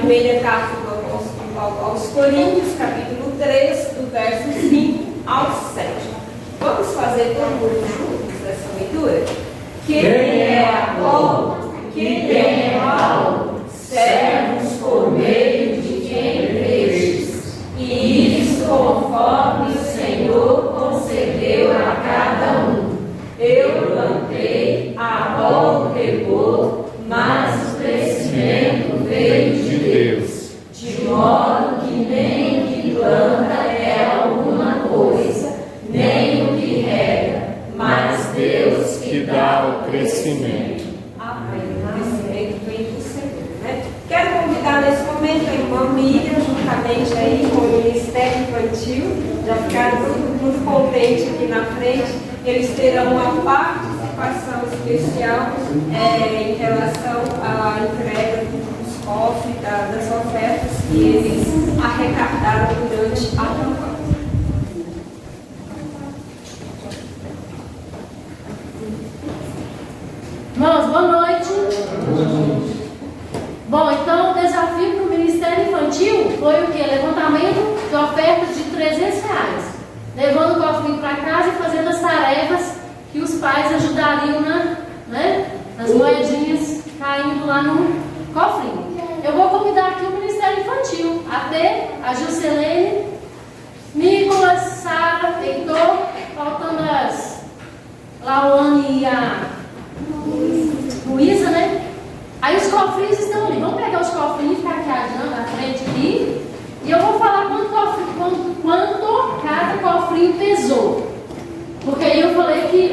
primeira carta do apóstolo Paulo aos Coríntios, capítulo 3, do verso 5 ao 7. Vamos fazer todo mundo juntos essa leitura? Quem é Apolo? Quem é Paulo? Servos por meio de quem crestes, e isso conforme o Senhor concedeu a cada um. Eu plantei, Apolo regou, mas o crescimento veio de Deus, de modo que nem o que planta é alguma coisa, nem o que rega, mas Deus que dá o crescimento. Amém. O crescimento vem do Senhor, né? Quero convidar nesse momento a irmã Miriam, juntamente aí com o Ministério Infantil, já ficaram muito contentes aqui na frente. Eles terão uma participação especial em relação à entrega dos cofres, das ofertas que eles arrecadaram durante a campanha. Irmãos, boa noite. Bom, então o desafio para o Ministério Infantil foi o quê? Levantamento de ofertas de R$300, levando o cofrinho para casa e fazendo as tarefas que os pais ajudariam nas moedinhas caindo lá no cofrinho. Eu vou convidar aqui o Ministério Infantil, a Juscelene, Nicolas, Sara, Heitor, faltando as Lawane e a Luísa, né? Aí os cofrinhos estão ali. Vamos pegar os cofrinhos e ficar aqui adiante, na frente aqui. E eu vou falar quanto cada cofrinho pesou. Porque aí eu falei que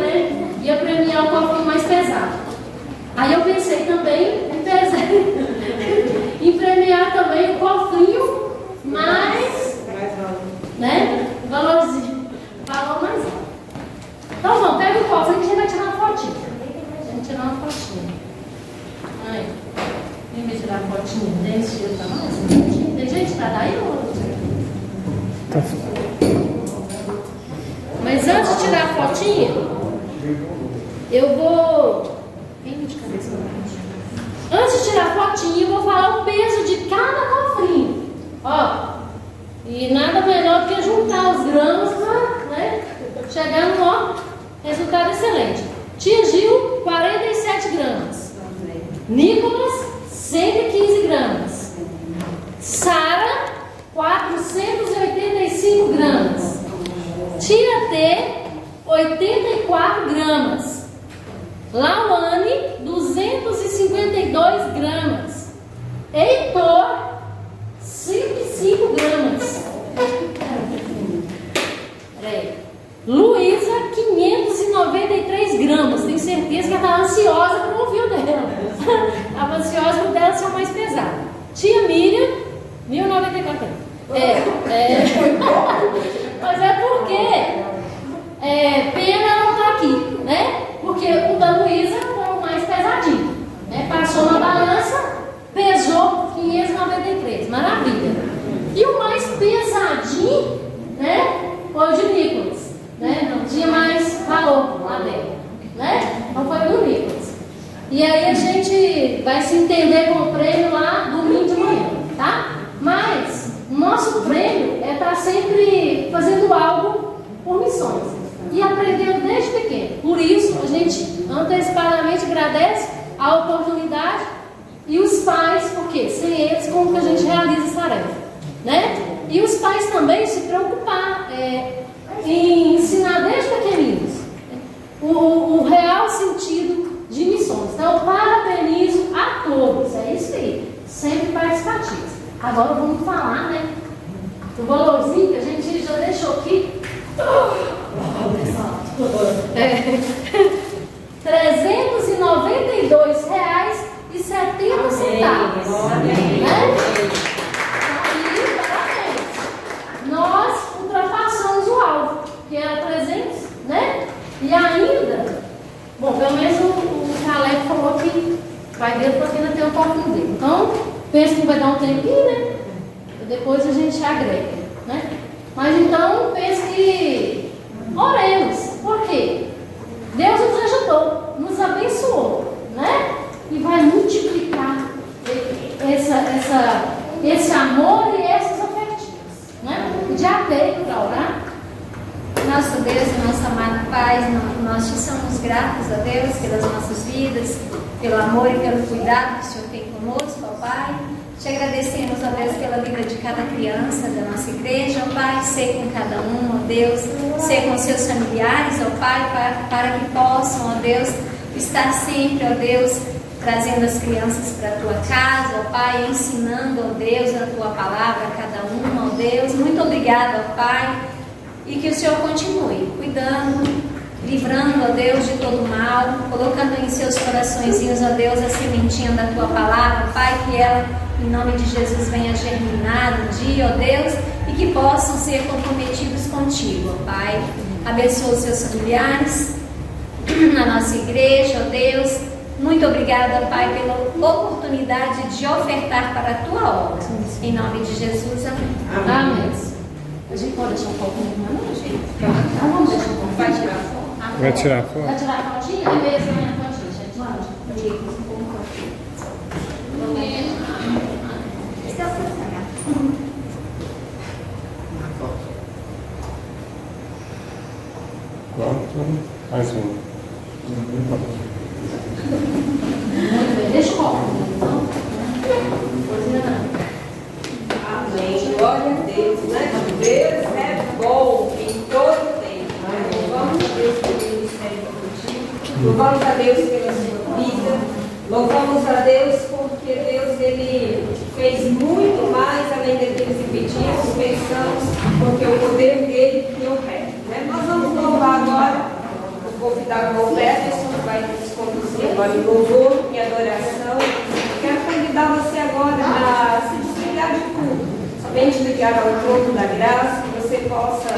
ia premiar o cofrinho mais pesado. Aí eu pensei também em premiar também o cofrinho mais valor mais alto. Então vamos, pega o cofrinho que a gente vai tirar uma fotinha. Vamos tirar uma fotinha. Aí, vem me tirar uma fotinha. Tem estilo pra nós? Tem gente pra dar aí ou Tá. Mas antes de tirar a fotinha, eu vou. Vem de cabeça pra frente. Antes de tirar a fotinha, eu vou falar o peso de cada cofrinho. Ó. E nada melhor do que juntar os gramas para chegar no resultado excelente. Tia Gil, 47 gramas. Nicolas, 115 gramas. Sara, 485 gramas. Tia T, 84 gramas. Lawane, 252 gramas. Heitor, 105 gramas. Luísa, 593 gramas. Tenho certeza que ela está ansiosa para ouvir o dela. Estava ansiosa para o dela ser mais pesado. Tia Miriam, 1094. Mas é porque pena não estar aqui, né? Porque o da Luísa foi o mais pesadinho, né? Passou na balança, pesou 593. Maravilha. E o mais pesadinho, né? Foi o de Nicolas, né? Não tinha mais valor lá dentro, né? Então foi o do Nicolas. E aí a gente vai se entender com o prêmio lá domingo de manhã, tá? Mas nosso prêmio é estar sempre fazendo algo por missões e aprendendo desde pequeno. Por isso a gente antecipadamente agradece a oportunidade e os pais, porque sem eles como que a gente realiza essa tarefa, né? E os pais também se preocupar em ensinar desde pequeninos o real sentido de missões. Então eu parabenizo a todos, é isso aí, sempre participativos. Agora vamos falar, né, do valorzinho que a gente já deixou aqui. R$392,70. Né? Aí, parabéns. Nós ultrapassamos o alvo, que era 300, né? E ainda, bom, pelo menos o Caleb falou que vai ver porque ainda tem um cofrinho dele. Então, penso que vai dar um tempinho, né? E depois a gente agrega, né? Mas então, penso que oremos. Por quê? Deus nos ajudou, nos abençoou, né? E vai multiplicar esse amor e essas ofertas, né? O dia veio para orar. Nosso Deus e nosso amado Pai, nós te somos gratos a Deus pelas nossas vidas, pelo amor e pelo cuidado que o Senhor tem conosco, ó Pai. Te agradecemos, ó Deus, pela vida de cada criança da nossa igreja, ó Pai, ser com cada um, ó Deus, ser com seus familiares, ó Pai, para que possam, ó Deus, estar sempre, ó Deus, trazendo as crianças para a tua casa, ó Pai, ensinando, ó Deus, a tua palavra a cada um, ó Deus. Muito obrigada, ó Pai, e que o Senhor continue cuidando, livrando, ó Deus, de todo mal, colocando em seus coraçõezinhos, ó Deus, a sementinha da tua palavra, Pai, que ela, em nome de Jesus, venha germinar um dia, ó Deus, e que possam ser comprometidos contigo, ó Pai. Abençoa os seus familiares, na nossa igreja, ó Deus. Muito obrigada, Pai, pela oportunidade de ofertar para a tua obra. Em nome de Jesus, amém. Amém. A gente pode deixar um pouquinho de mão, gente? Vamos deixar um pouquinho. Vai tirar foto? Vai tirar foto? Vai tirar a fotinha? É mesmo, né? A fotinha, gente. Vamos. Pronto. Mais um. Muito bem. Deixa o copo. Amém. Glória a Deus, né? Deus é bom em todo tempo. Louvamos a Deus pelo ministério contigo. Louvamos a Deus pela sua vida. Louvamos a Deus porque Deus, Ele fez muito mais além daqueles que pedimos, pensamos, porque o poder dele que opera. Né? Nós vamos louvar agora. Vou convidar o Roberto, que vai nos conduzir agora em louvor e adoração. Quero convidar você agora a se desligar de tudo, somente ligar ao trono da graça, que você possa,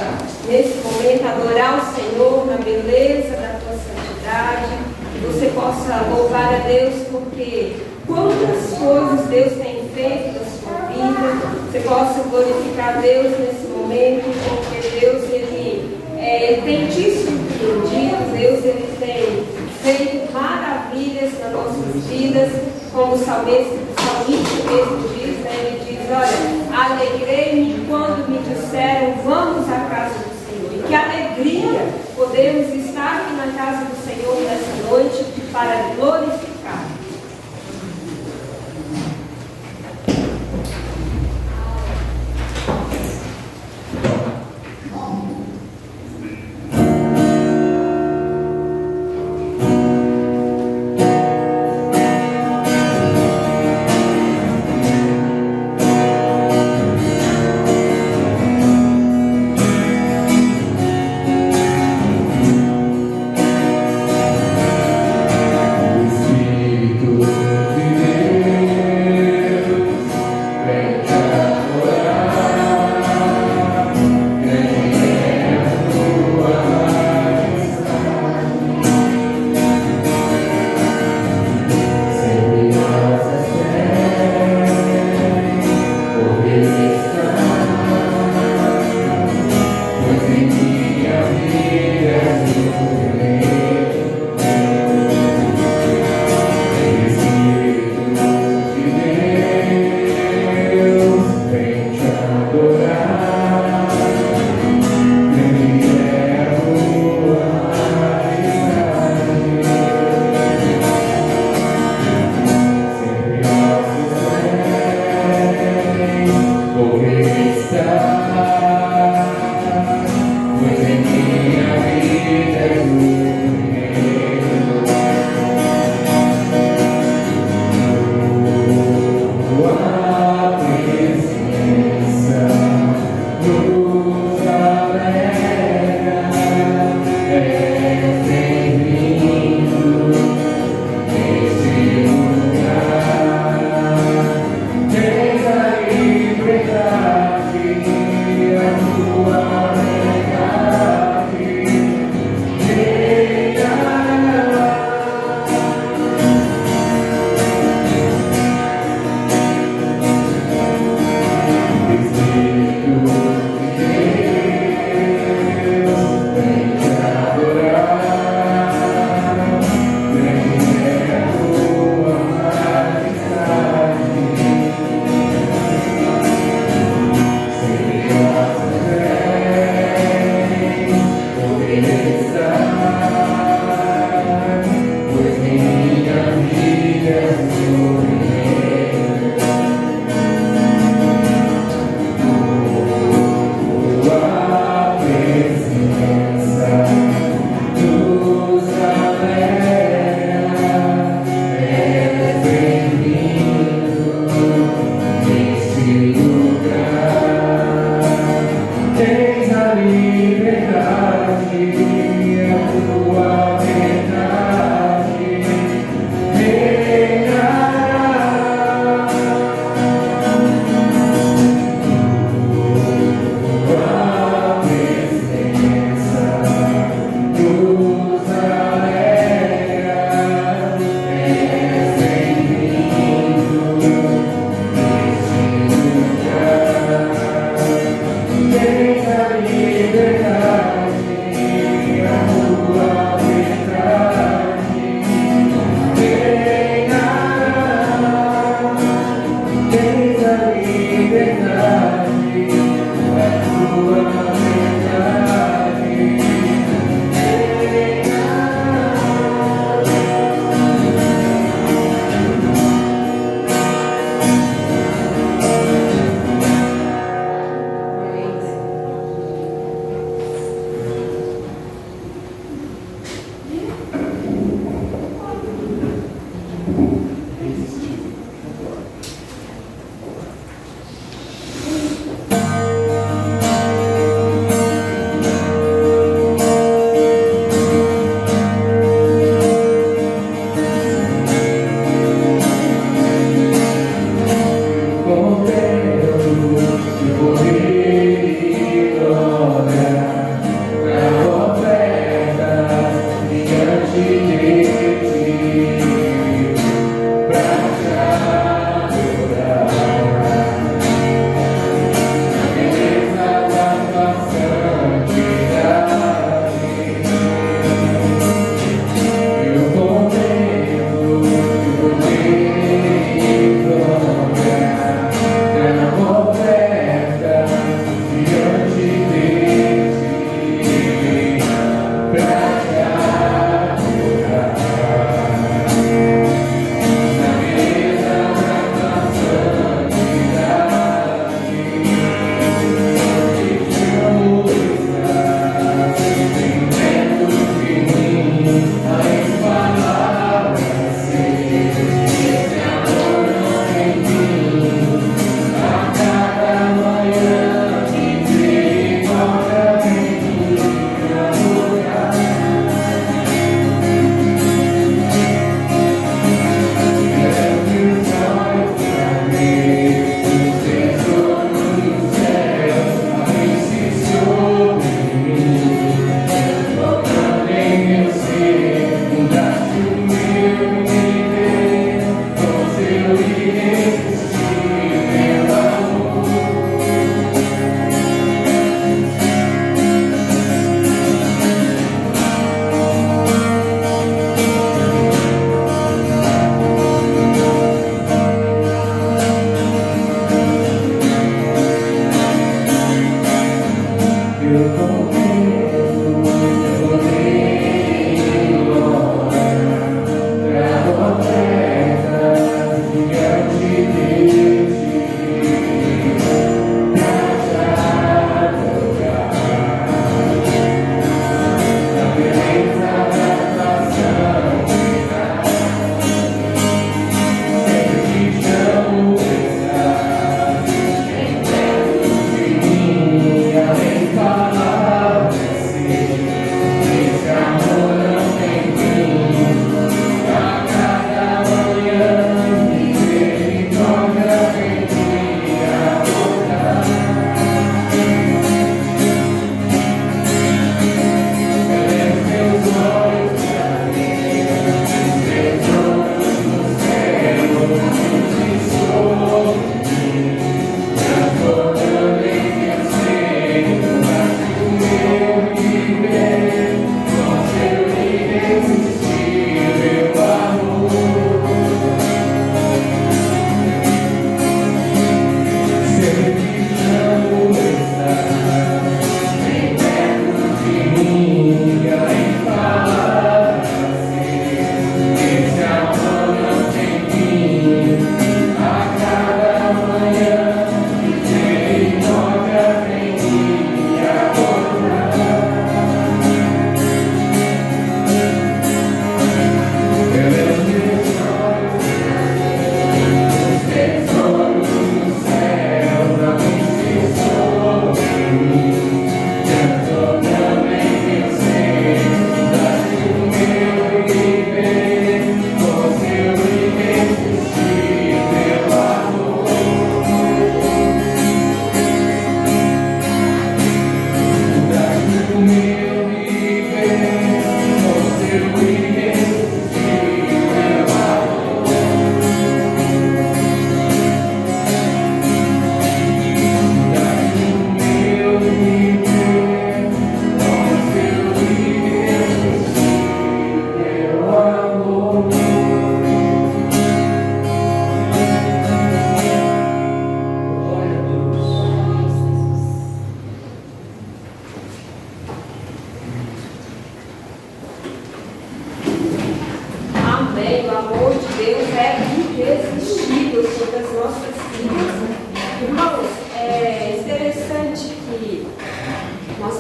nesse momento, adorar o Senhor na beleza da tua santidade, que você possa louvar a Deus, porque quantas coisas Deus tem feito na sua vida, você possa glorificar a Deus nesse momento, porque Deus, Ele tem te surpreendido, Deus, Ele tem feito maravilhas nas nossas vidas, como o salmista mesmo diz, né? Ele diz, olha, alegrei-me quando me disseram, vamos à casa do Senhor. E que alegria podemos estar aqui na casa do Senhor nessa noite para glorificar. Sim.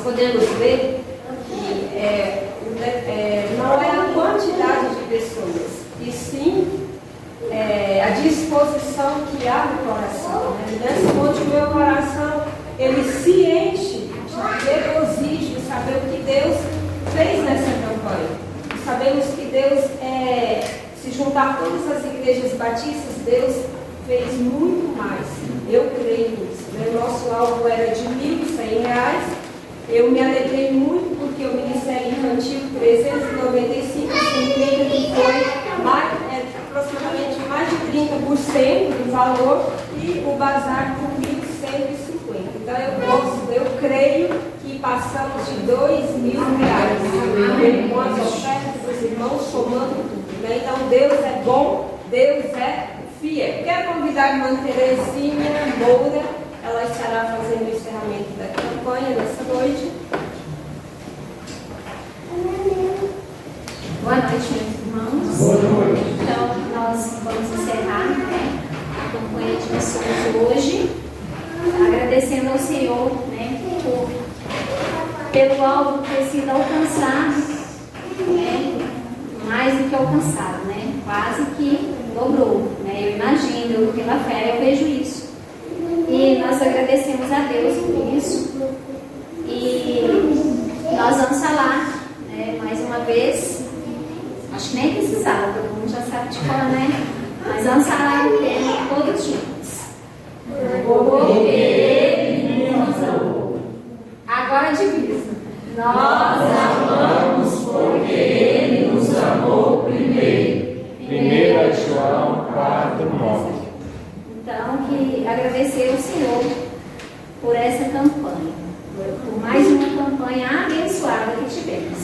podemos ver que não é a quantidade de pessoas, e sim a disposição que há no coração. Né? Nesse ponto, o meu coração ele se enche de regozijo de saber o que Deus fez nessa campanha. Sabemos que Deus, se juntar todas as igrejas batistas, Deus fez muito mais. Eu creio nisso. O nosso alvo era de R$ 1.100. Eu me alegrei muito porque o Ministério Infantil 395 significa que foi aproximadamente mais de 30% do valor e o bazar com 1.150. Então eu creio que passamos de R$ 2.000 com as ofertas dos irmãos somando tudo. Né? Então Deus é bom, Deus é fiel. Quero convidar a irmã Terezinha Moura, ela estará fazendo o encerramento da campanha nessa noite. Boa noite, meus irmãos. Boa noite. Então, nós vamos encerrar, né, a campanha de missões hoje, agradecendo ao Senhor, né, pelo alvo ter sido alcançado, né, mais do que alcançado, né, quase que dobrou, né, eu imagino, pela fé eu vejo isso. E nós agradecemos a Deus por isso. E nós vamos falar, né, mais uma vez. Acho que nem precisava, todo mundo já sabe de qual, né? Mas vamos falar o tema todos juntos. Porque Ele nos amou. Agora divisa. Nós amamos porque Ele nos amou primeiro. 1 João 4:9. Então, que agradecer ao Senhor por essa campanha, por mais uma campanha abençoada que tivemos.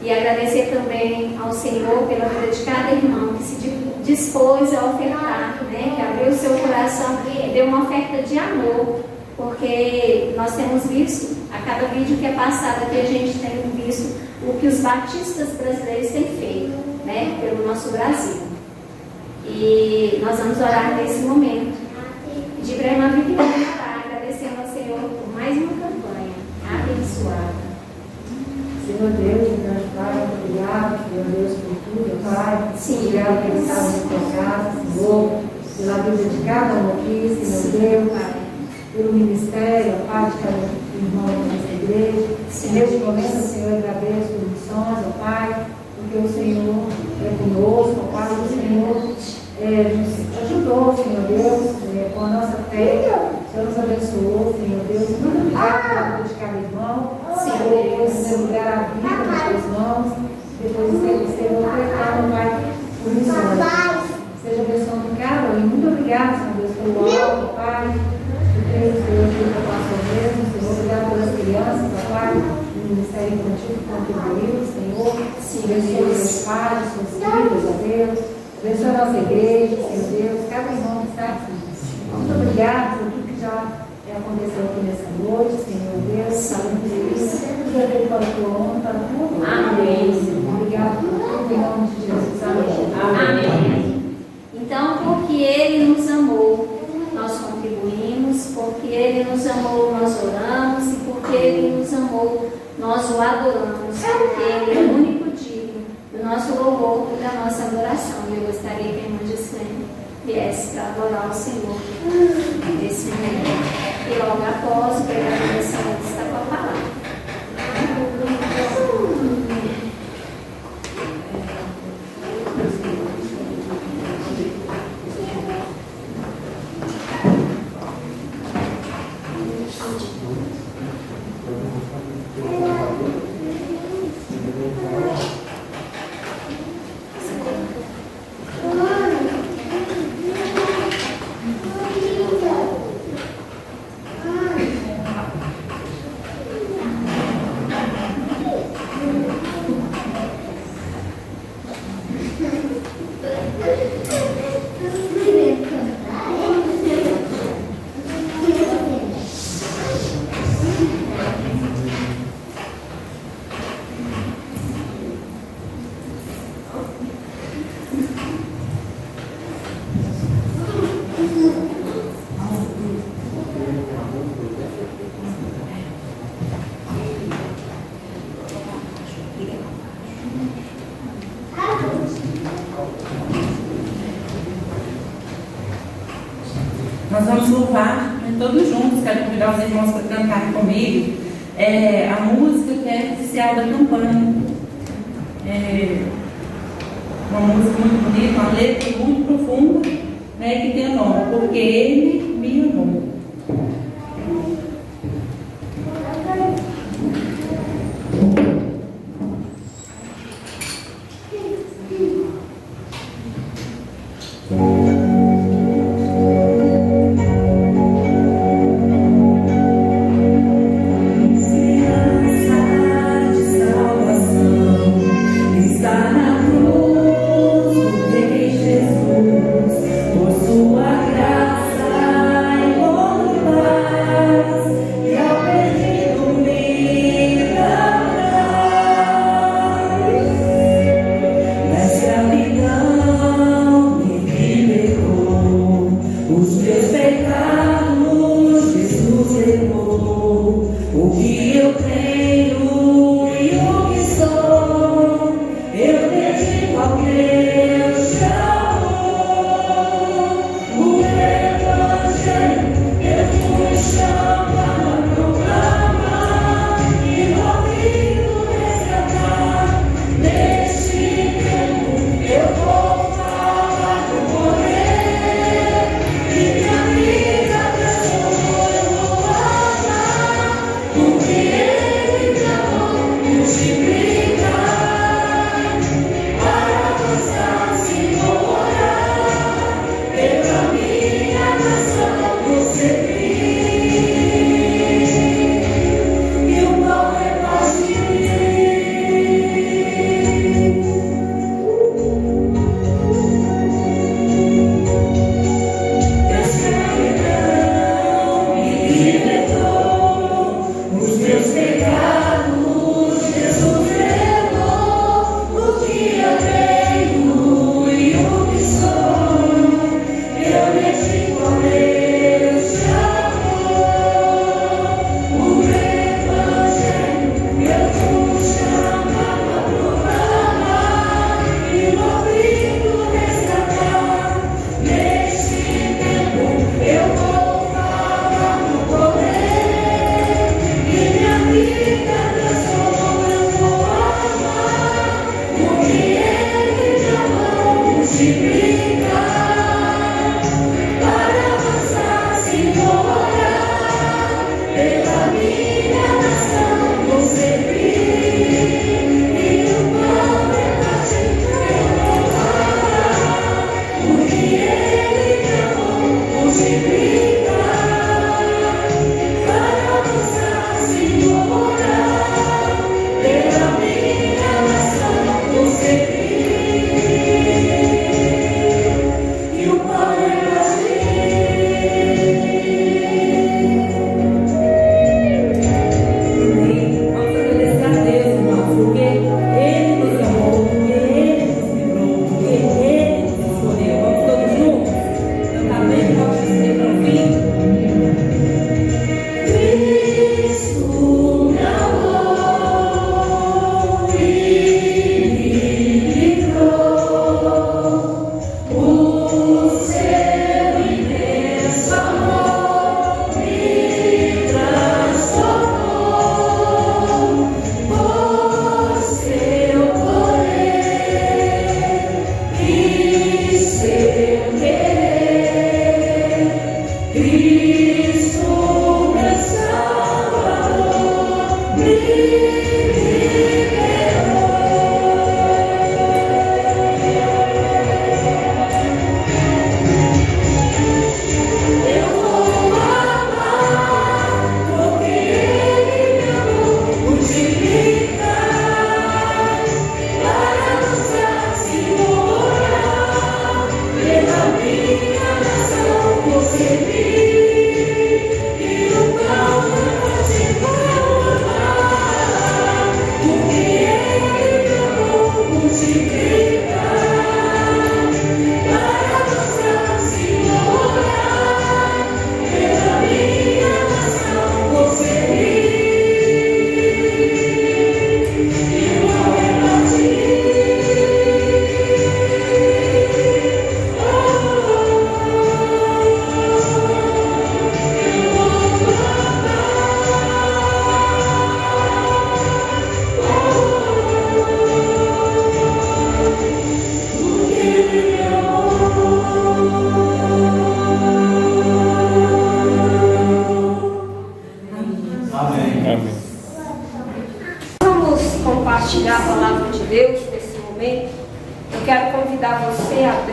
E agradecer também ao Senhor pela vida de cada irmão que se dispôs a ofertar, né? Que abriu o seu coração e deu uma oferta de amor, porque nós temos visto, a cada vídeo que é passado aqui, a gente tem visto o que os batistas brasileiros têm feito, né? Pelo nosso Brasil. E nós vamos orar nesse momento. Pedir para a irmã Viviane estar agradecendo ao Senhor por mais uma campanha abençoada. Senhor Deus, grande Pai, obrigado, Senhor Deus, por tudo, Pai. Sim. Obrigado por estar na tua casa, Senhor, pela vida de cada um aqui, Senhor Deus, pelo ministério, Pai, de cada irmão dessa igreja. Neste momento, Senhor, eu agradeço por missões, ó Pai, porque o Senhor é conosco, ó Pai, o Senhor nos ajudou, Senhor Deus, com a nossa fé. O Senhor nos abençoou, Senhor Deus. Muito obrigado pela vida de cada irmão. Senhor, em lugar a vida nas tuas mãos, depois o Senhor ofertando, Pai, por missões. Seja abençoando cada um. Muito obrigado, Senhor Deus, pelo alto, Pai, por ter o Senhor feito a nossa mesmo. Senhor, obrigado pelas crianças, Pai, do Ministério Infantil que contribuiu, Senhor. Abençoe os seus pais, os seus filhos, ó Deus. Abençoe a nossa igreja, Senhor Deus, cada irmão que está aqui. Muito obrigado por tudo que já aconteceu aqui nessa noite, Senhor Deus. Saúde, Deus. Sempre já veio para a tua honra, para a tua glória. Amém. Obrigado por tudo, em nome de Jesus. Amém. Amém. Então, porque Ele nos amou, nós contribuímos, porque Ele nos amou, nós oramos, e porque Ele nos amou, nós o adoramos, porque Ele é o único digno do nosso louvor e da nossa adoração. E eu gostaria que a irmã Gislaine viesse para adorar o Senhor nesse momento. E logo após, o pregador dessa noite está com a palavra. Nós vamos louvar, né, todos juntos. Quero convidar os irmãos para cantarem comigo a música que é oficial da campanha. Uma música muito bonita, uma letra muito profunda, né, que tem o nome Porque Ele Me Amou. Amém.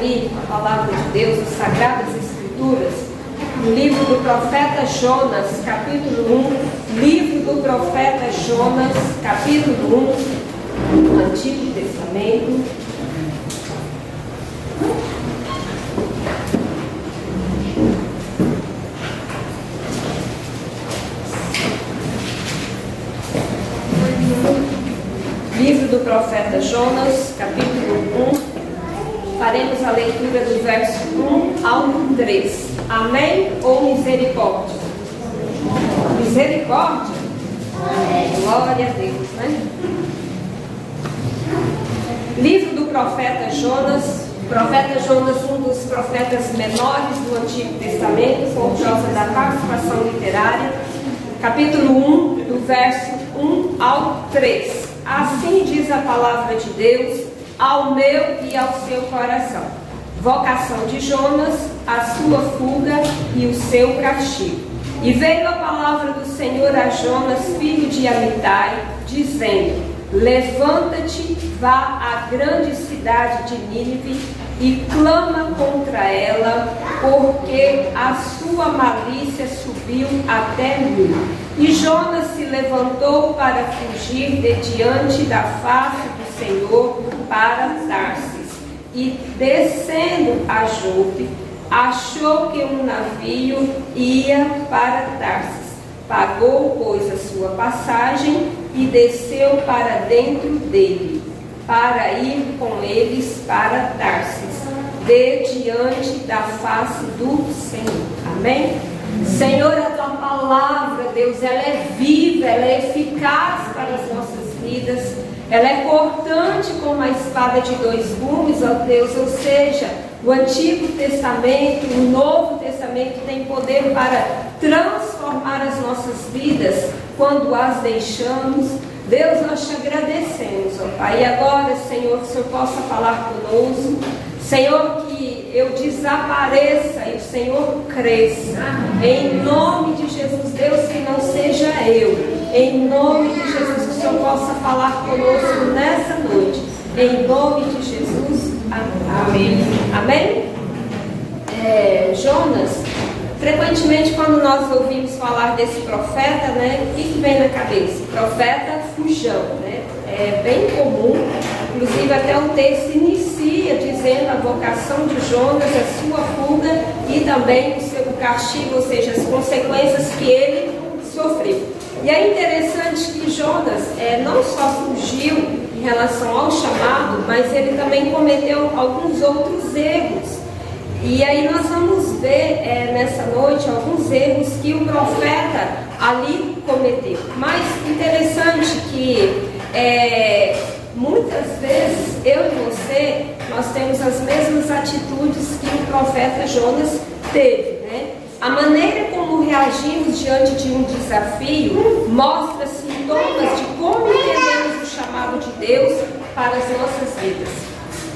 abrir a palavra de Deus, as Sagradas Escrituras, no livro do profeta Jonas, capítulo 1, livro do profeta Jonas, capítulo 1, do Antigo Testamento. Livro do profeta Jonas, capítulo 1, faremos a leitura do verso 1 ao 3. Amém ou misericórdia? Misericórdia? Glória a Deus, né? Livro do profeta Jonas, um dos profetas menores do Antigo Testamento, por causa da participação literária, capítulo 1, do verso 1 ao 3. Assim diz a palavra de Deus ao meu e ao seu coração. Vocação de Jonas, a sua fuga e o seu castigo. E veio a palavra do Senhor a Jonas, filho de Amitai, dizendo: levanta-te, vá à grande cidade de Nínive e clama contra ela, porque a sua malícia subiu até mim. E Jonas se levantou para fugir de diante da face do Senhor para Tarsis. E descendo a Jope, achou que um navio ia para Tarsis. Pagou, pois, a sua passagem e desceu para dentro dele, para ir com eles para Tarsis, de diante da face do Senhor. Amém? Senhor, a tua palavra, Deus, ela é viva, ela é eficaz para as nossas vidas, ela é cortante como a espada de dois gumes, ó Deus, ou seja, o Antigo Testamento, o Novo Testamento tem poder para transformar as nossas vidas quando as deixamos. Deus, nós te agradecemos, ó Pai. E agora, Senhor, que o Senhor possa falar conosco. Senhor, que eu desapareça e o Senhor cresça. Em nome de Jesus, Deus, que não seja eu. Em nome de Jesus, que o Senhor possa falar conosco nessa noite. Em nome de Jesus. Amém. Amém? Jonas, frequentemente quando nós ouvimos falar desse profeta, né, o que vem na cabeça? Profeta fujão, né? É bem comum, inclusive até o texto inicia dizendo a vocação de Jonas, a sua fuga e também o seu castigo, ou seja, as consequências que ele sofreu. E é interessante que Jonas não só fugiu em relação ao chamado, mas ele também cometeu alguns outros erros. E aí nós vamos ver nessa noite alguns erros que o profeta ali cometeu. Mas interessante que muitas vezes eu e você, nós temos as mesmas atitudes que o profeta Jonas teve, né? A maneira como reagimos diante de um desafio mostra sintomas de como entendemos o chamado de Deus para as nossas vidas.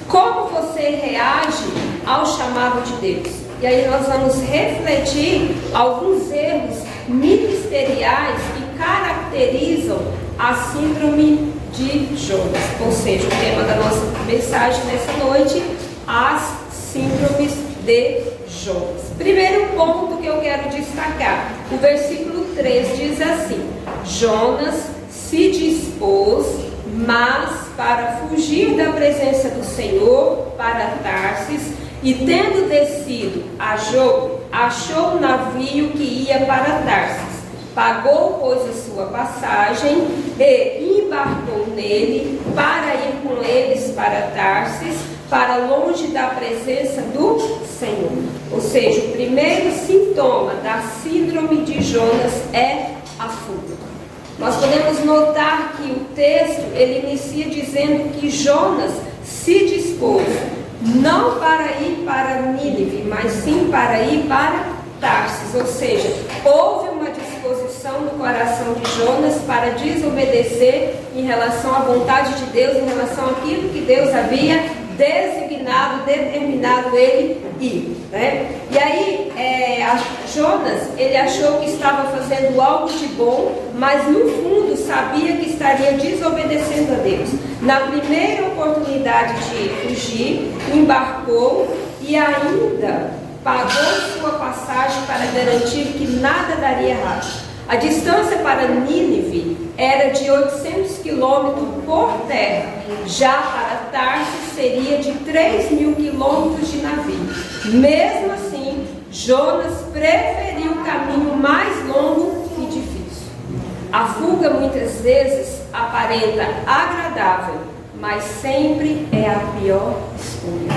Como você reage ao chamado de Deus? E aí nós vamos refletir alguns erros ministeriais que caracterizam a síndrome de Jonas. Ou seja, o tema da nossa mensagem nessa noite, as síndromes de Jonas. Primeiro ponto que eu quero destacar, o versículo 3 diz assim: Jonas se dispôs, mas para fugir da presença do Senhor para Tarsis, e tendo descido a Jope, achou um navio que ia para Tarsis. Pagou, pois, a sua passagem e embarcou nele para ir com eles para Tarsis, para longe da presença do Senhor. Ou seja, o primeiro sintoma da síndrome de Jonas é a fuga. Nós podemos notar que o texto, ele inicia dizendo que Jonas se dispôs, não para ir para Nínive, mas sim para ir para Tarsis. Ou seja, houve uma disposição no coração de Jonas para desobedecer em relação à vontade de Deus, em relação àquilo que Deus havia designado, determinado ele ir, né? E aí, Jonas, ele achou que estava fazendo algo de bom, mas no fundo sabia que estaria desobedecendo a Deus. Na primeira oportunidade de fugir, embarcou e ainda pagou sua passagem para garantir que nada daria errado. A distância para Nínive era de 800 quilômetros por terra, já para Tarsis seria de 3.000 quilômetros de navio. Mesmo assim, Jonas preferiu o caminho mais longo e difícil. A fuga muitas vezes aparenta agradável, mas sempre é a pior escolha.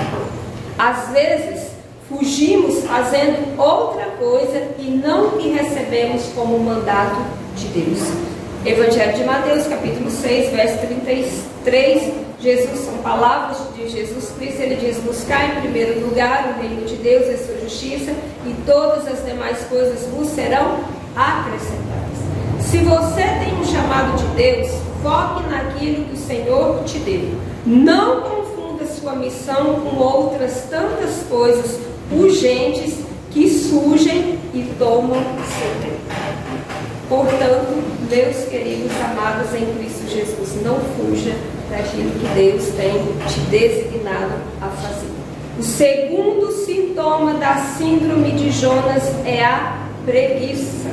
Às vezes, fugimos fazendo outra coisa e não o que recebemos como mandato de Deus. Evangelho de Mateus, capítulo 6, verso 33, são palavras de Jesus Cristo. Ele diz: buscar em primeiro lugar o reino de Deus e a sua justiça, e todas as demais coisas vos serão acrescentadas. Se você tem um chamado de Deus, foque naquilo que o Senhor te deu. Não confunda sua missão com outras tantas coisas urgentes que surgem e tomam seu tempo. Portanto, meus queridos amados em Cristo Jesus, não fuja daquilo que Deus tem te designado a fazer. O segundo sintoma da síndrome de Jonas é a preguiça.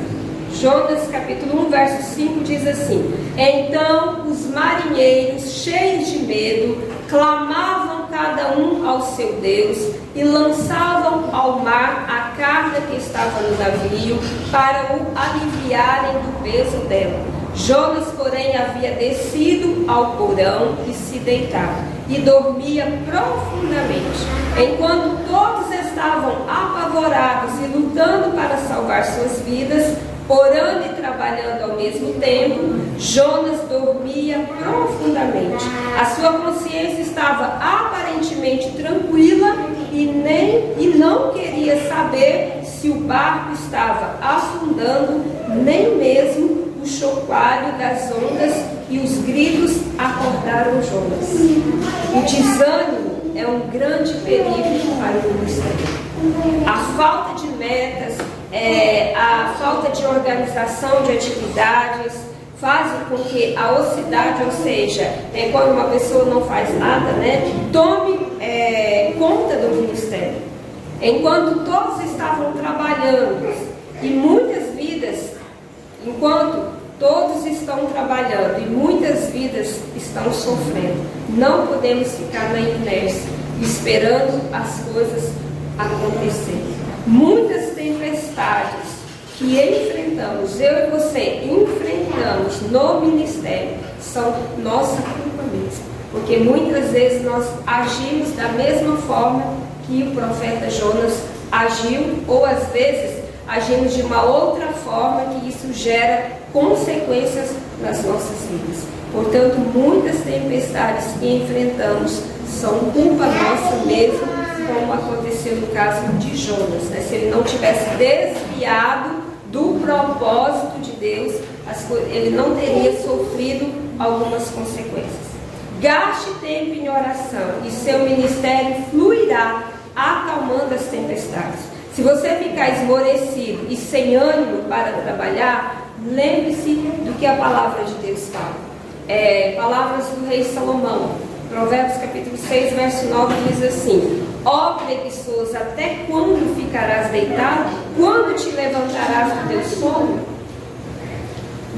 Jonas capítulo 1, verso 5 diz assim: então os marinheiros, cheios de medo, clamavam cada um ao seu Deus e lançavam ao mar a carga que estava no navio para o aliviarem do peso dela. Jonas, porém, havia descido ao porão e se deitado e dormia profundamente. Enquanto todos estavam apavorados e lutando para salvar suas vidas, orando e trabalhando ao mesmo tempo, Jonas dormia profundamente. A sua consciência estava aparentemente tranquila e não queria saber se o barco estava afundando, nem mesmo o chocalho das ondas e os gritos acordaram Jonas. O desânimo é um grande perigo para o ministério. A falta de metas, a falta de organização de atividades fazem com que a ociosidade, ou seja, quando uma pessoa não faz nada, tome conta do ministério. Enquanto todos estavam trabalhando e muitas vidas, enquanto todos estão trabalhando e muitas vidas estão sofrendo, não podemos ficar na inércia esperando as coisas acontecerem. Muitas tempestades que enfrentamos, eu e você enfrentamos no ministério, são nossa culpa mesmo, porque muitas vezes nós agimos da mesma forma que o profeta Jonas agiu, ou às vezes agimos de uma outra forma que isso gera consequências nas nossas vidas. Portanto, muitas tempestades que enfrentamos são culpa nossa mesmo, como aconteceu no caso de Jonas, Se ele não tivesse desviado do propósito de Deus, ele não teria sofrido algumas consequências. Gaste tempo em oração e seu ministério fluirá, acalmando as tempestades. Se você ficar esmorecido e sem ânimo para trabalhar, lembre-se do que a palavra de Deus fala. Palavras do rei Salomão, Provérbios capítulo 6, verso 9 diz assim: ó preguiçoso, até quando ficarás deitado? Quando te levantarás do teu sono?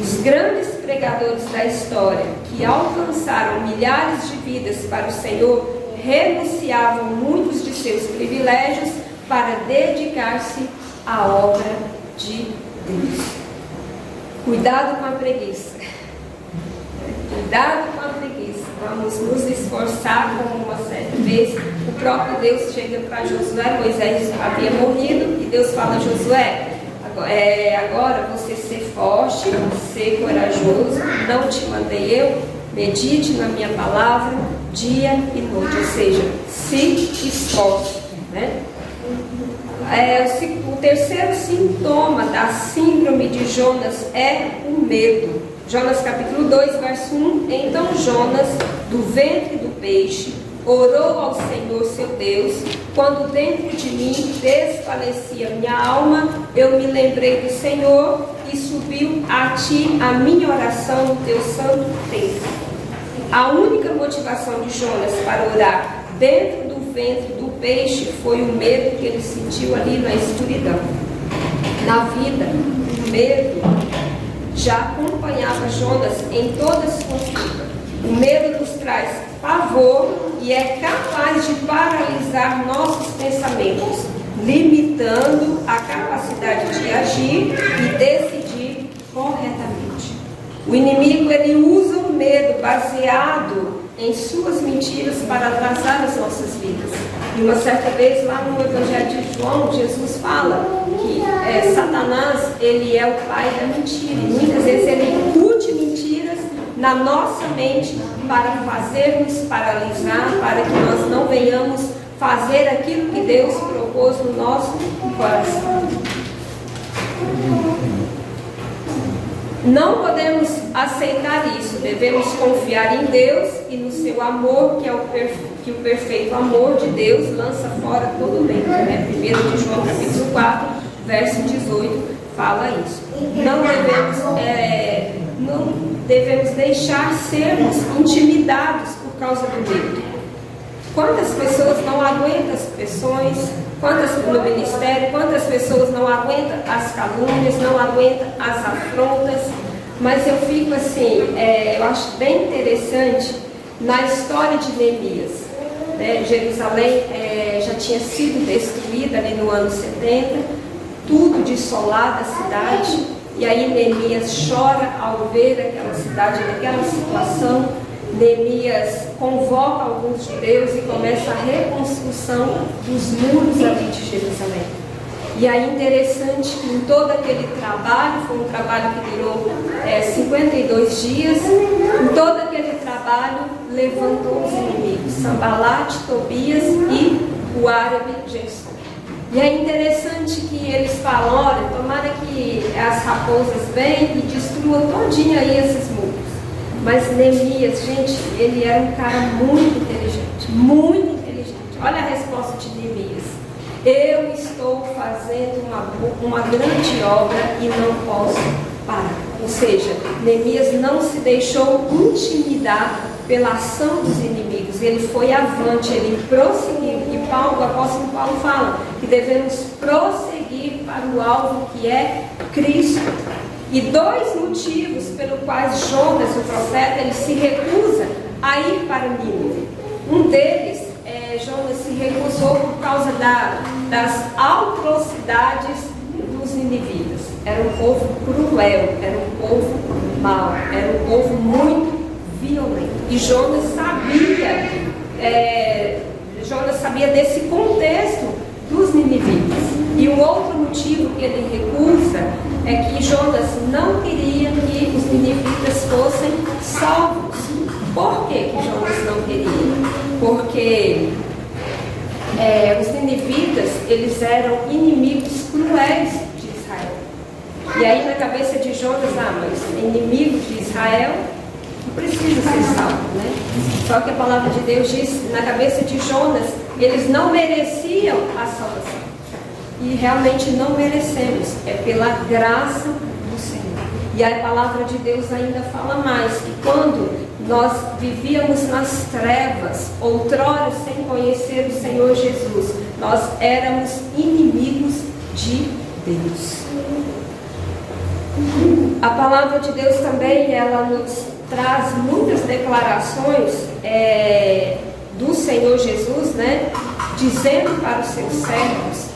Os grandes pregadores da história, que alcançaram milhares de vidas para o Senhor, renunciavam muitos de seus privilégios para dedicar-se à obra de Deus. Cuidado com a preguiça. Cuidado com a preguiça. Vamos nos esforçar, como uma certa vez o próprio Deus chega para Josué. Moisés havia morrido e Deus fala a Josué: agora você ser forte, ser corajoso, não te mandei eu, medite na minha palavra dia e noite, ou seja, se esforce, O terceiro sintoma da síndrome de Jonas é o medo. Jonas capítulo 2, verso 1: então Jonas, do ventre do peixe, orou ao Senhor seu Deus. Quando dentro de mim desfalecia minha alma, eu me lembrei do Senhor e subiu a ti a minha oração no teu santo templo. A única motivação de Jonas para orar dentro do ventre do peixe foi o medo que ele sentiu ali na escuridão. Na vida, o medo já acompanhava Jonas em toda a sua vida. O medo nos traz pavor e é capaz de paralisar nossos pensamentos, limitando a capacidade de agir e decidir corretamente. O inimigo, ele usa o medo baseado em suas mentiras para atrasar as nossas vidas. E uma certa vez, lá no Evangelho de João, Jesus fala que Satanás, ele é o pai da mentira. E muitas vezes ele incute mentiras na nossa mente para fazer-nos paralisar, para que nós não venhamos fazer aquilo que Deus propôs no nosso coração. Não podemos aceitar isso, devemos confiar em Deus e no seu amor, que o perfeito amor de Deus lança fora todo medo. 1 de João capítulo 4, verso 18, fala isso. Não devemos deixar sermos intimidados por causa do medo. Quantas pessoas não aguentam as pressões, no ministério, quantas pessoas não aguentam as calúnias, não aguentam as afrontas, mas eu fico assim, eu acho bem interessante na história de Neemias. Jerusalém já tinha sido destruída ali no ano 70, tudo desolada a cidade, e aí Neemias chora ao ver aquela cidade naquela situação. Neemias convoca alguns judeus e começa a reconstrução dos muros ali de Jerusalém. E aí interessante que em todo aquele trabalho, foi um trabalho que durou 52 dias, em todo aquele trabalho levantou os inimigos, Sambalat, Tobias e o árabe Gesem. E é interessante que eles falam, olha, tomara que as raposas venham e destruam todinho aí esses muros. Mas Neemias, gente, ele era um cara muito inteligente, muito inteligente. Olha a resposta de Neemias: eu estou fazendo uma grande obra e não posso parar. Ou seja, Neemias não se deixou intimidar pela ação dos inimigos. Ele foi avante, ele prosseguiu. E o apóstolo Paulo fala que devemos prosseguir para o alvo que é Cristo. E dois motivos pelos quais Jonas, o profeta, ele se recusa a ir para Nínive. Um deles, Jonas se recusou por causa das atrocidades dos ninivitas. Era um povo cruel, era um povo mau, era um povo muito violento. E Jonas sabia desse contexto dos ninivitas. E um outro motivo que ele recusa é que Jonas não queria que os ninivitas fossem salvos. Por que Jonas não queria? Porque os ninivitas, eles eram inimigos cruéis de Israel. E aí na cabeça de Jonas, mas inimigo de Israel não precisa ser salvo, né? Só que a palavra de Deus diz, na cabeça de Jonas, eles não mereciam a salvação. E realmente não merecemos, é pela graça do Senhor. E a palavra de Deus ainda fala mais, que quando nós vivíamos nas trevas, outrora sem conhecer o Senhor Jesus, nós éramos inimigos de Deus. A palavra de Deus também, ela nos traz muitas declarações do Senhor Jesus, né? Dizendo para os seus servos,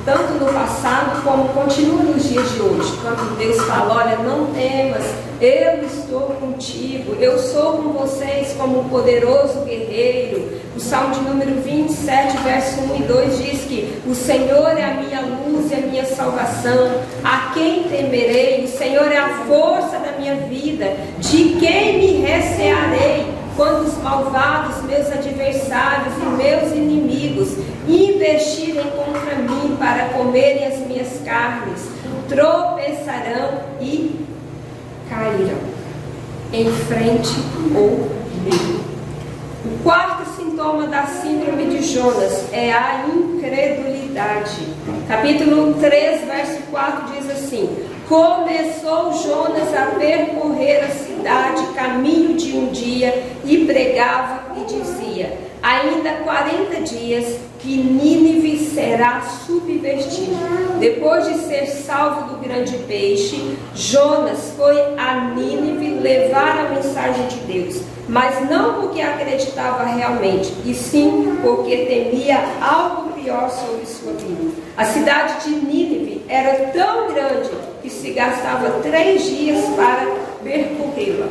tanto no passado como continua nos dias de hoje, quando Deus fala, olha, não temas, eu estou contigo, eu sou com vocês como um poderoso guerreiro. O Salmo de número 27, verso 1 e 2 diz que o Senhor é a minha luz e a minha salvação, a quem temerei? O Senhor é a força da minha vida, de quem me recearei? Quando os malvados, meus adversários e meus inimigos investirem contra mim para comerem as minhas carnes, tropeçarão e cairão em frente ou meio. O quarto sintoma sintoma da síndrome de Jonas é a incredulidade. Capítulo 3, verso 4 diz assim: começou Jonas a percorrer a cidade caminho de um dia e pregava e dizia: ainda 40 dias e Nínive será subvertida. Depois de ser salvo do grande peixe, Jonas foi a Nínive levar a mensagem de Deus, mas não porque acreditava realmente, e sim porque temia algo pior sobre sua vida. A cidade de Nínive era tão grande que se gastava 3 dias para percorrê-la.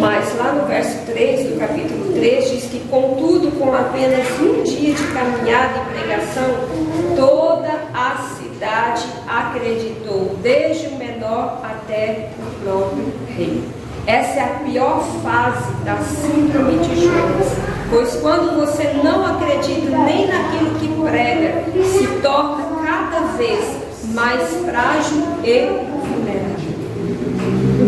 Mas lá no verso 3 do capítulo 3 diz que, contudo, com apenas um dia de caminhada e pregação, toda a cidade acreditou, desde o menor até o próprio rei. Essa é a pior fase da síndrome de Jonas, pois quando você não acredita nem naquilo que prega, se torna cada vez mais frágil e vulnerável.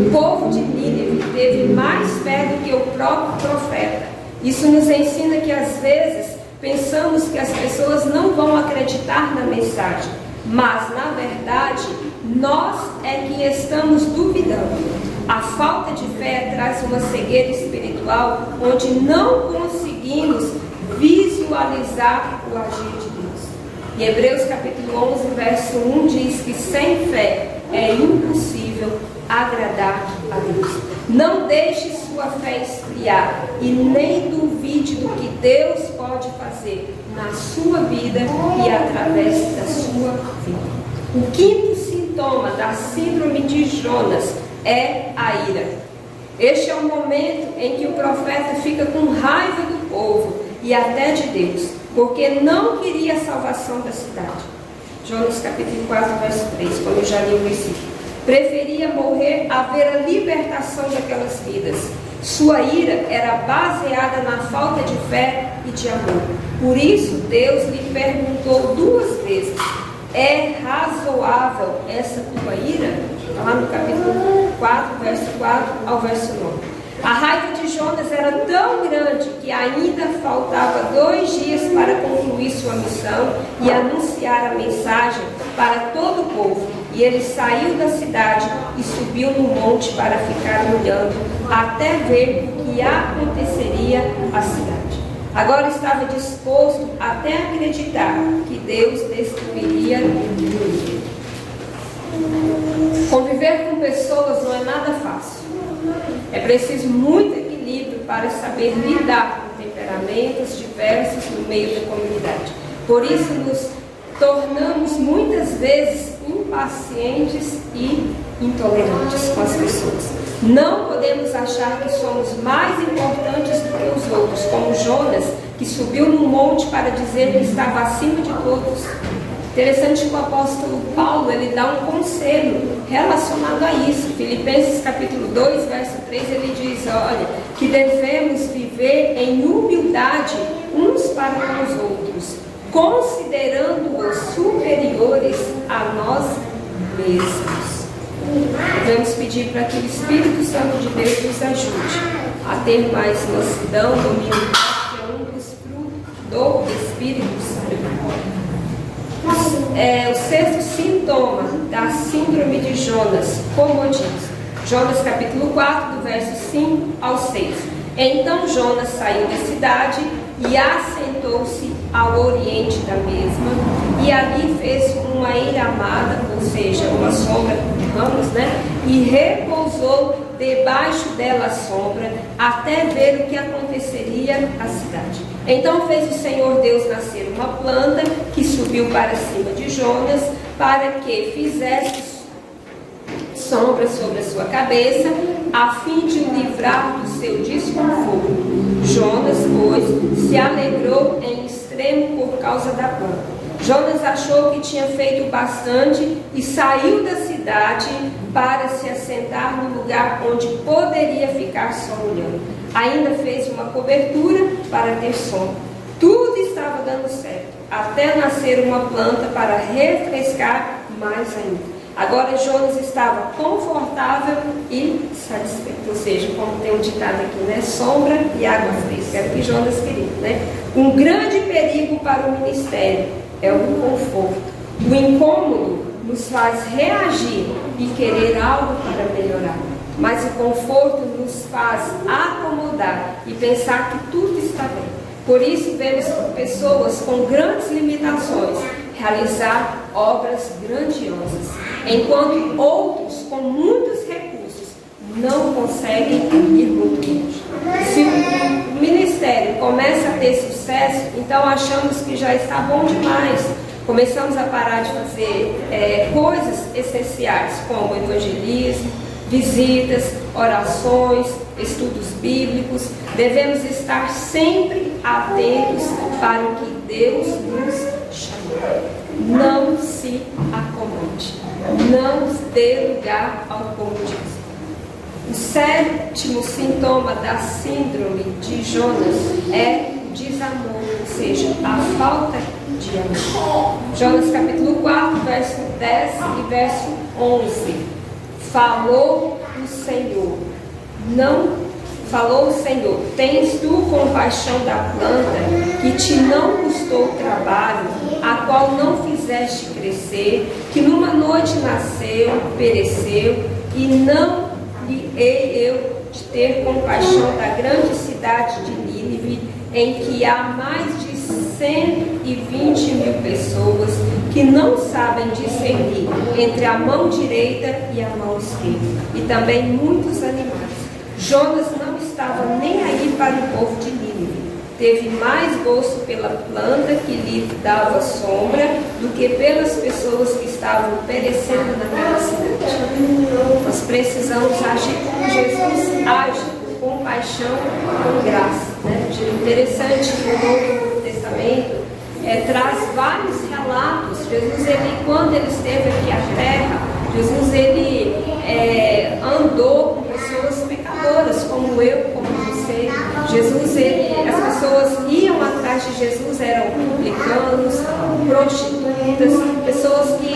O povo de Nínive teve mais fé do que o próprio profeta. Isso nos ensina que às vezes pensamos que as pessoas não vão acreditar na mensagem, mas na verdade nós é que estamos duvidando. A falta de fé traz uma cegueira espiritual onde não conseguimos visualizar o agir de Deus. Em Hebreus capítulo 11, verso 1 diz que sem fé é impossível agradar a Deus. Não deixe sua fé esfriar e nem duvide do que Deus pode fazer na sua vida e através da sua vida. O quinto sintoma da síndrome de Jonas é a ira. Este é o momento em que o profeta fica com raiva do povo e até de Deus, porque não queria a salvação da cidade. Jonas capítulo 4, verso 3, como eu já li o versículo. Preferia morrer a ver a libertação daquelas vidas. Sua ira era baseada na falta de fé e de amor. Por isso Deus lhe perguntou 2 vezes: é razoável essa tua ira? Lá no capítulo 4, verso 4 ao verso 9. A raiva de Jonas era tão grande que ainda faltava 2 dias para concluir sua missão e anunciar a mensagem para todo o povo. E ele saiu da cidade e subiu no monte para ficar olhando até ver o que aconteceria à cidade. Agora estava disposto até a acreditar que Deus destruiria Nínive. Conviver com pessoas não é nada fácil. É preciso muito equilíbrio para saber lidar com temperamentos diversos no meio da comunidade. Por isso nos tornamos muitas vezes impacientes e intolerantes com as pessoas. Não podemos achar que somos mais importantes do que os outros, como Jonas, que subiu no monte para dizer que estava acima de todos. Interessante que o apóstolo Paulo, ele dá um conselho relacionado a isso. Filipenses capítulo 2, verso 3, ele diz, olha, que devemos viver em humildade uns para com os outros, considerando-os superiores a nós mesmos. Devemos pedir para que o Espírito Santo de Deus nos ajude a ter mais mansidão, domínio, que é um dos frutos do Espírito Santo. O sexto sintoma da síndrome de Jonas, comodismo. Jonas capítulo 4, do verso 5 ao 6. Então Jonas saiu da cidade e assentou-se ao oriente da mesma, e ali fez uma ilhamada, ou seja, uma sombra de ramos, e repousou debaixo dela a sombra, até ver o que aconteceria à cidade. Então fez o Senhor Deus nascer uma planta que subiu para cima de Jonas, para que fizesse sombra sobre a sua cabeça, a fim de o livrar do seu desconforto. Jonas, pois, se alegrou em extremo por causa da planta. Jonas achou que tinha feito bastante e saiu da cidade para se assentar no lugar onde poderia ficar só olhando. Ainda fez uma cobertura para ter sombra. Tudo estava dando certo, até nascer uma planta para refrescar mais ainda. Agora Jonas estava confortável e satisfeito, ou seja, como tem um ditado aqui, né? Sombra e água fresca, era o que Jonas queria, né? Um grande perigo para o ministério é o conforto. O incômodo nos faz reagir e querer algo para melhorar, mas o conforto nos faz acomodar e pensar que tudo está bem. Por isso vemos pessoas com grandes limitações realizar obras grandiosas, enquanto outros com muitos recursos não conseguem ir muito longe. Se o ministério começa a ter sucesso, então achamos que já está bom demais. Começamos a parar de fazer coisas essenciais, como evangelismo, visitas, orações, estudos bíblicos. Devemos estar sempre atentos para o que Deus nos chamou. Não se acomode, não dê lugar ao comodismo. O 7º sintoma da síndrome de Jonas é o desamor, ou seja, a falta de amor. Jonas capítulo 4, verso 10 e verso 11. Falou o Senhor, tens tu compaixão da planta que te não custou trabalho, a qual não fizeste crescer, que numa noite nasceu, pereceu, e não lhe hei eu de ter compaixão da grande cidade de Nínive, em que há mais de 120.000 pessoas que não sabem discernir entre a mão direita e a mão esquerda, e também muitos animais. Jonas não estava nem aí para o povo de Nínive. Teve mais gosto pela planta que lhe dava sombra do que pelas pessoas que estavam perecendo naquela cidade. Nós precisamos agir como Jesus age, com compaixão, com graça. Né? Interessante que o Novo Testamento traz vários relatos. Jesus, quando ele esteve aqui à terra, Jesus andou com pessoas pecadoras, como eu, como você. Jesus, as pessoas iam atrás de Jesus, eram publicanos, prostitutas, pessoas que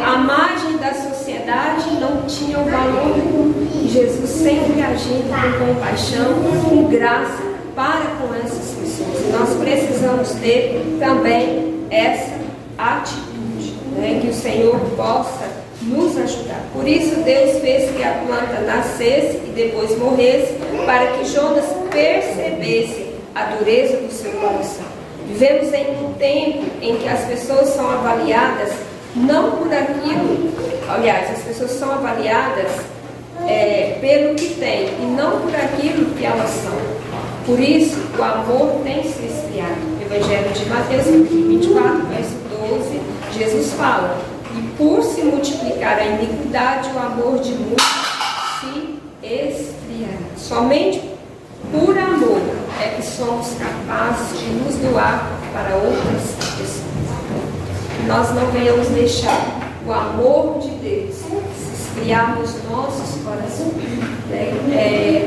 à margem da sociedade não tinham valor nenhum. E Jesus sempre agindo com compaixão, com graça para com essas pessoas. E nós precisamos ter também essa atitude, né? Que o Senhor possa nos ajudar. Por isso Deus fez que a planta nascesse e depois morresse, para que Jonas percebesse a dureza do seu coração. Vivemos em um tempo em que as pessoas são avaliadas não por aquilo, aliás, as pessoas são avaliadas pelo que têm e não por aquilo que elas são. Por isso o amor tem se esfriado. O Evangelho de Mateus 24, verso 12, Jesus fala: e por se multiplicar a iniquidade, o amor de muitos se esfriará. Somente por amor é que somos capazes de nos doar para outras pessoas. Nós não venhamos deixar o amor de Deus se esfriar nos nossos corações.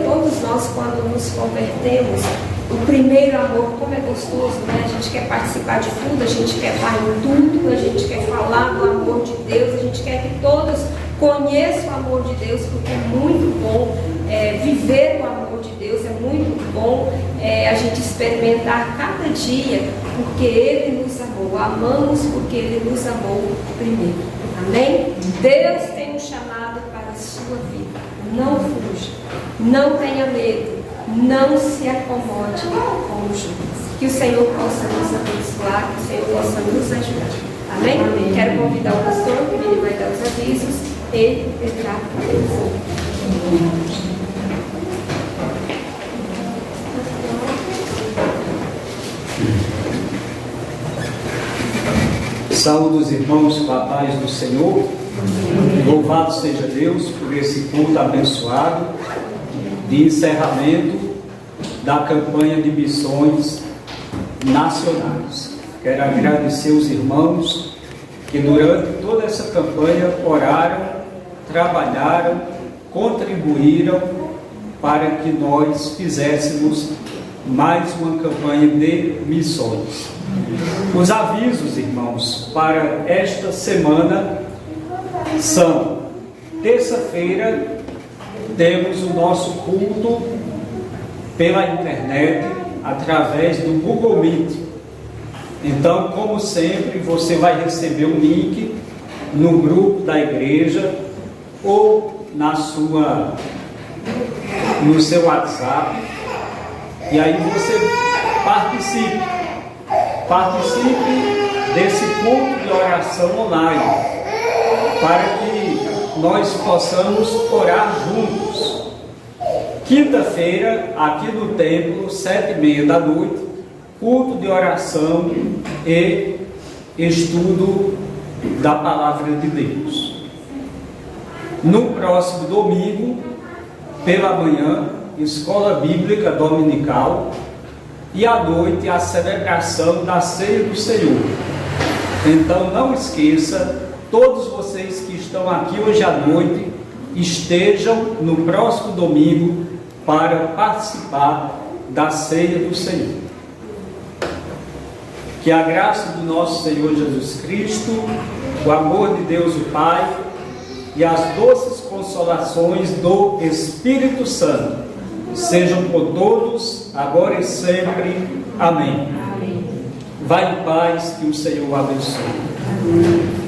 Todos nós, quando nos convertemos, o primeiro amor, como é gostoso, né? A gente quer participar de tudo, a gente quer estar em tudo, a gente quer falar do amor de Deus, a gente quer que todos conheçam o amor de Deus, porque é muito bom viver o amor de Deus, é muito bom a gente experimentar cada dia, porque Ele nos amou. Amamos porque Ele nos amou primeiro. Amém? Deus tem um chamado para a sua vida. Não fuja, não tenha medo, não se acomode com os outros. Que o Senhor possa nos abençoar, que o Senhor possa nos ajudar. Amém? Amém. Quero convidar o pastor, que ele vai dar os avisos, e entrar para Deus. Saúde os irmãos com a paz do Senhor. Louvado seja Deus por esse culto abençoado de encerramento da campanha de missões nacionais. Quero agradecer os irmãos que durante toda essa campanha oraram, trabalharam, contribuíram para que nós fizéssemos mais uma campanha de missões. Os avisos, irmãos, para esta semana são: terça-feira temos o nosso culto pela internet, através do Google Meet. Então, como sempre, você vai receber um link no grupo da igreja ou no seu WhatsApp, e aí você participe desse culto de oração online, para que nós possamos orar juntos. Quinta-feira, aqui no templo, 7h30 da noite, culto de oração e estudo da Palavra de Deus. No próximo domingo, pela manhã, escola bíblica dominical, e à noite a celebração da Ceia do Senhor. Então não esqueça, todos vocês que estão aqui hoje à noite, estejam no próximo domingo para participar da Ceia do Senhor. Que a graça do nosso Senhor Jesus Cristo, o amor de Deus o Pai e as doces consolações do Espírito Santo sejam por todos, agora e sempre. Amém. Vai em paz, que o Senhor abençoe.